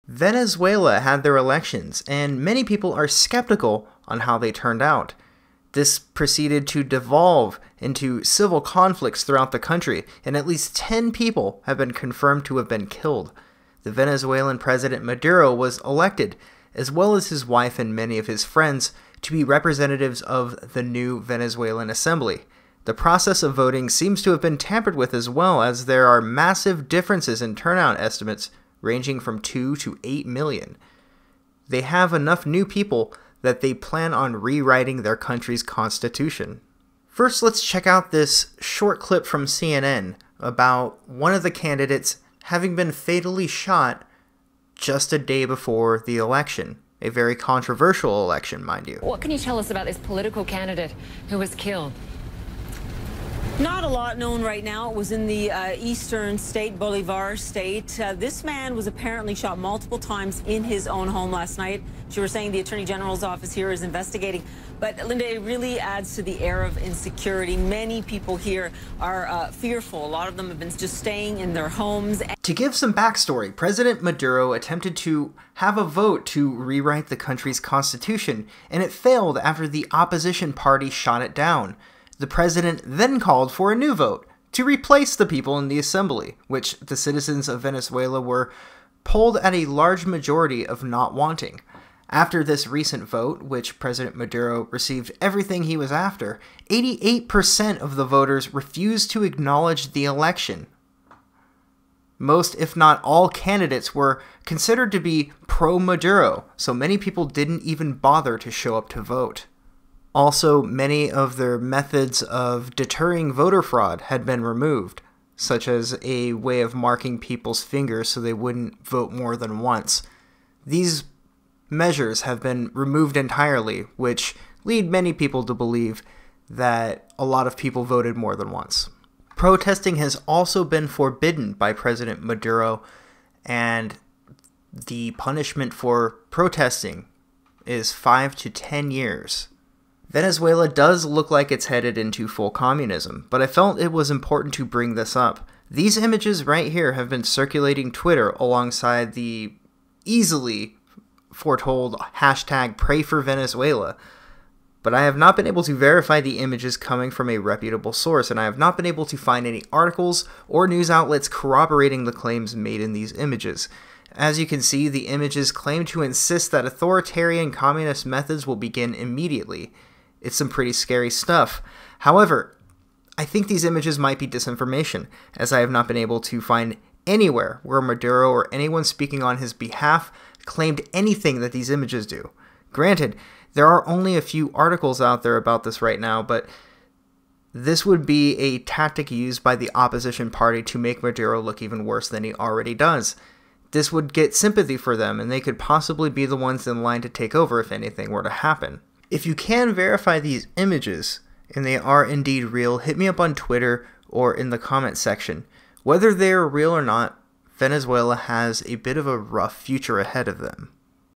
Venezuela had their elections, and many people are skeptical on how they turned out. This proceeded to devolve into civil conflicts throughout the country, and at least 10 people have been confirmed to have been killed. The Venezuelan President Maduro was elected, as well as his wife and many of his friends, to be representatives of the new Venezuelan Assembly. The process of voting seems to have been tampered with as well, as there are massive differences in turnout estimates ranging from 2 to 8 million. They have enough new people that they plan on rewriting their country's constitution. First, let's check out this short clip from CNN about one of the candidates having been fatally shot just a day before the election. A very controversial election, mind you. What can you tell us about this political candidate who was killed? Not a lot known right now. It was in the eastern state, Bolivar state. This man was apparently shot multiple times in his own home last night. She was saying the Attorney General's office here is investigating. But, Linda, it really adds to the air of insecurity. Many people here are fearful. A lot of them have been just staying in their homes. To give some backstory, President Maduro attempted to have a vote to rewrite the country's constitution, and it failed after the opposition party shot it down. The president then called for a new vote to replace the people in the assembly, which the citizens of Venezuela were polled at a large majority of not wanting. After this recent vote, which President Maduro received everything he was after, 88% of the voters refused to acknowledge the election. Most, if not all, candidates were considered to be pro-Maduro, so many people didn't even bother to show up to vote. Also, many of their methods of deterring voter fraud had been removed, such as a way of marking people's fingers so they wouldn't vote more than once. These measures have been removed entirely, which lead many people to believe that a lot of people voted more than once. Protesting has also been forbidden by President Maduro, and the punishment for protesting is 5 to 10 years. Venezuela does look like it's headed into full communism, but I felt it was important to bring this up. These images right here have been circulating Twitter alongside the easily foretold hashtag #PrayForVenezuela, but I have not been able to verify the images coming from a reputable source, and I have not been able to find any articles or news outlets corroborating the claims made in these images. As you can see, the images claim to insist that authoritarian communist methods will begin immediately. It's some pretty scary stuff. However, I think these images might be disinformation, as I have not been able to find anywhere where Maduro or anyone speaking on his behalf claimed anything that these images do. Granted, there are only a few articles out there about this right now, but this would be a tactic used by the opposition party to make Maduro look even worse than he already does. This would get sympathy for them, and they could possibly be the ones in line to take over if anything were to happen. If you can verify these images, and they are indeed real, hit me up on Twitter or in the comment section. Whether they are real or not, Venezuela has a bit of a rough future ahead of them.